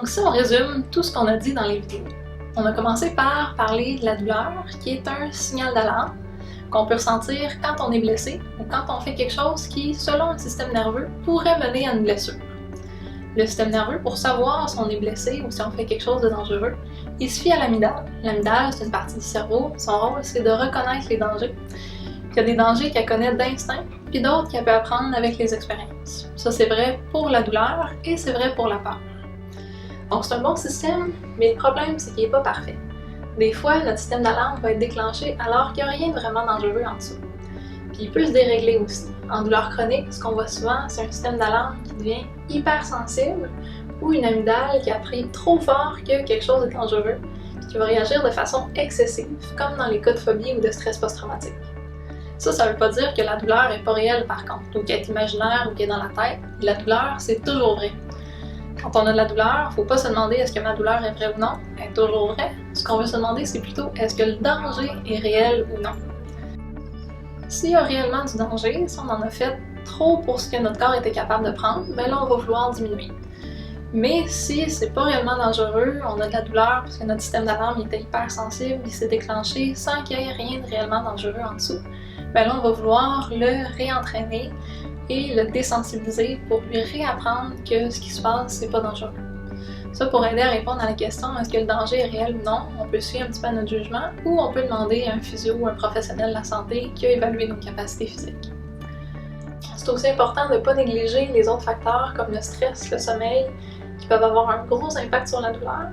Donc si on résume tout ce qu'on a dit dans les vidéos, on a commencé par parler de la douleur, qui est un signal d'alarme qu'on peut ressentir quand on est blessé ou quand on fait quelque chose qui, selon le système nerveux, pourrait mener à une blessure. Le système nerveux, pour savoir si on est blessé ou si on fait quelque chose de dangereux, il se fie à l'amygdale. L'amygdale, c'est une partie du cerveau. Son rôle, c'est de reconnaître les dangers. Il y a des dangers qu'elle connaît d'instinct, puis d'autres qu'elle peut apprendre avec les expériences. Ça, c'est vrai pour la douleur et c'est vrai pour la peur. Donc, c'est un bon système, mais le problème, c'est qu'il n'est pas parfait. Des fois, notre système d'alarme va être déclenché alors qu'il n'y a rien de vraiment dangereux en dessous. Puis il peut se dérégler aussi. En douleur chronique, ce qu'on voit souvent, c'est un système d'alarme qui devient hypersensible ou une amygdale qui a pris trop fort que quelque chose est dangereux et qui va réagir de façon excessive, comme dans les cas de phobie ou de stress post-traumatique. Ça ne veut pas dire que la douleur n'est pas réelle par contre, ou qu'elle est imaginaire ou qu'elle est dans la tête. La douleur, c'est toujours vrai. Quand on a de la douleur, il ne faut pas se demander est-ce que ma douleur est vraie ou non, elle est toujours vraie. Ce qu'on veut se demander, c'est plutôt est-ce que le danger est réel ou non. S'il y a réellement du danger, si on en a fait trop pour ce que notre corps était capable de prendre, ben là on va vouloir diminuer. Mais si c'est pas réellement dangereux, on a de la douleur parce que notre système d'alarme était hypersensible, il s'est déclenché sans qu'il y ait rien de réellement dangereux en dessous, ben là on va vouloir le réentraîner et le désensibiliser pour lui réapprendre que ce qui se passe, c'est pas dangereux. Ça, pour aider à répondre à la question est-ce que le danger est réel ou non, on peut suivre un petit peu notre jugement ou on peut demander à un physio ou un professionnel de la santé qui a évalué nos capacités physiques. C'est aussi important de ne pas négliger les autres facteurs comme le stress, le sommeil, qui peuvent avoir un gros impact sur la douleur.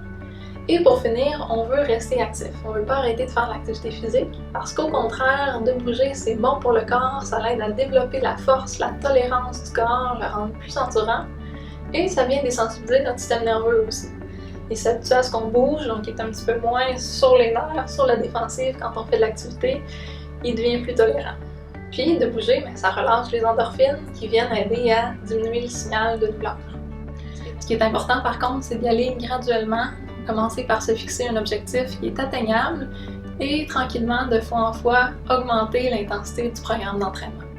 Et pour finir, on veut rester actif. On ne veut pas arrêter de faire l'activité physique parce qu'au contraire, de bouger, c'est bon pour le corps, ça l'aide à développer la force, la tolérance du corps, le rendre plus endurant. Et ça vient désensibiliser notre système nerveux aussi. Il s'habitue à ce qu'on bouge, donc il est un petit peu moins sur les nerfs, sur la défensive quand on fait de l'activité. Il devient plus tolérant. Puis de bouger, ça relâche les endorphines qui viennent aider à diminuer le signal de douleur. Ce qui est important par contre, c'est d'y aller graduellement, commencer par se fixer un objectif qui est atteignable et tranquillement, de fois en fois, augmenter l'intensité du programme d'entraînement.